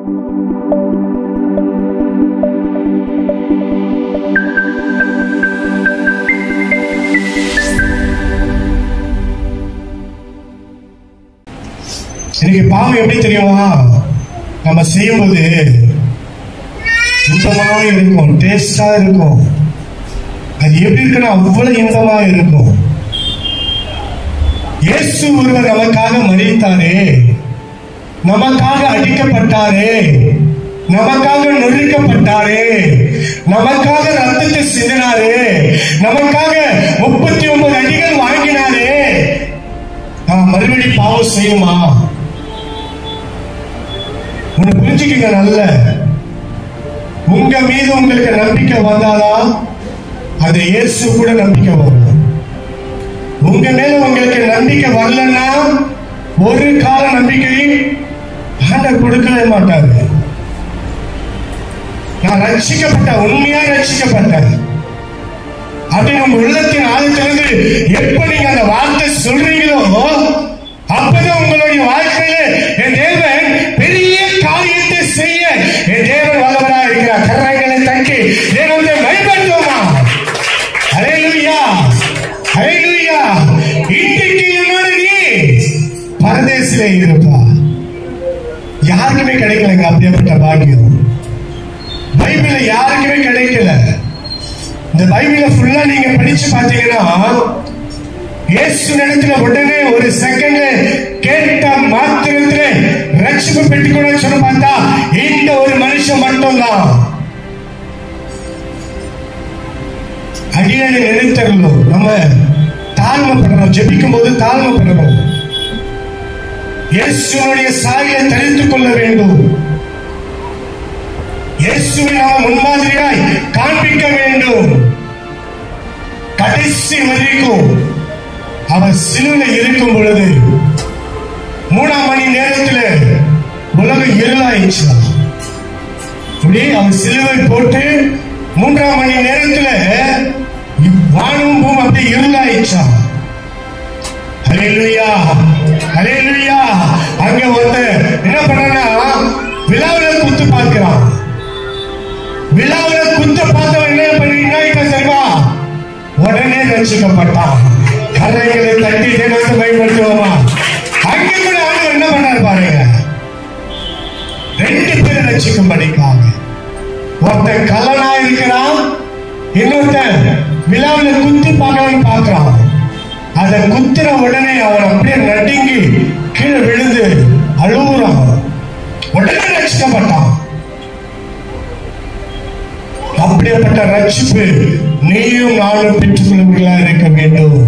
இன்னைக்கு பாவம் எப்படி தெரியுமா? நம்ம செய்யும்போது இன்பமாக இருக்கும், டேஸ்டா இருக்கும். அது எப்படி இருக்குன்னா அவ்வளவு இன்பமாக இருக்கும். இயேசு ஒருவர் நமக்காக மரித்தாரே, நமக்காக அடிக்கப்பட்டாரே, நமக்காக நொறுக்கப்பட்டாரே, நமக்காக ரத்தத்தை சிந்தினாரே, நமக்காக 39 அடிகள் வாங்கினாரே. நான் மறுபடி பாவம் செய்யுமா? ஒண்ணு புரிஞ்சுக்கீங்க, நல்ல உங்க மீது உங்களுக்கு நம்பிக்கை வந்தாலா அது இயேசு கூட நம்பிக்கை வரும். உங்க மேல உங்களுக்கு நம்பிக்கை வரலன்னா ஒரு கால நம்பிக்கை ஆண்டவர் கொடுக்கவே மாட்டாரு. நான் ரட்சிக்கப்பட்ட, உண்மையா ரட்சிக்கப்பட்டேன் அப்படின்னு உங்க உள்ளத்தின் ஆழத்திலிருந்து எப்ப நீங்க அந்த வார்த்தை சொல்றீங்களோ அப்பதான் உங்களுடைய வாழ்க்கையில என் தேவன் பெரிய காரியத்தை செய்ய என் தேவன் வல்லவராக இருக்கிறார். கரங்களை தட்டி தேவனை பயன்படுத்துவோமா? ஹல்லேலூயா, ஹல்லேலூயா. இன்றைக்கு என்னோட நீ பரதேசிலே இருப்பா. யாருக்குமே கிடைக்கலங்க அப்படிப்பட்ட பாக்கியம். பைபிள்ல யாருக்குமே கிடைக்கல. இந்த பைபிள ஃபுல்லா நீங்க படிச்சு பாத்தீங்கன்னா இயேசு இடத்துல உடனே ஒரு செகண்ட்ல கேட்ட மாத்திரத்திலே ரட்சிப்பு பெற்றுக்கொள்ள சொல்ல பார்த்தா இந்த ஒரு மனுஷன் மட்டும்தான். அடியானை நினைத்தரணும். நம்ம தாழ்மைப்படணும், ஜெபிக்கும் போது தாழ்மைப்படணும். இயேசுடைய சாயலை தரித்துக் கொள்ள வேண்டும். இயேசுவை நாம் முன்மாதிரியாய் காண்பிக்க வேண்டும். கடைசி வரைக்கும் அவர் சிலுவையில் இருக்கும் பொழுது 3ஆம் மணி நேரத்தில் உலகம் இருளாயிடுச்சு. அவர் சிலுவை போட்டு 3ஆம் மணி நேரத்தில் வானமும் பூமி அப்படி இருளாயிடுச்சா. ஹல்லேலூயா, ஹல்லேலூயா. அங்க வந்து என்ன பண்ணா விழாவில் குத்து பார்க்கிறான். விழாவில் குத்த பார்த்தவன் என்ன பண்ணா தெரியுமா? உடனே ரட்சிக்கப்பட்டான். கரைகளை தட்டி தேவத்தை பயன்படுத்துவோமா? அங்கே கூட ஆண்டவர் என்ன பண்ணார் பாருங்க, 2 பேர் ரட்சிக்கும்படிக்காக. ஒருத்தன் கல்லனா இருக்கிறான், இன்னொருத்தன் விழாவில் குத்தி பார்க்கலான்னு பார்க்கிறான். அதை குத்துற உடனே அவன் அப்படியே நடுங்கி கீழே விழுந்து அழுகுறான். உடனே ரட்சிக்கப்பட்டான். அப்படிப்பட்ட ரட்சிப்பு நீயும் நானும் பெற்றுக்கொள்வர்களா இருக்க வேண்டும்.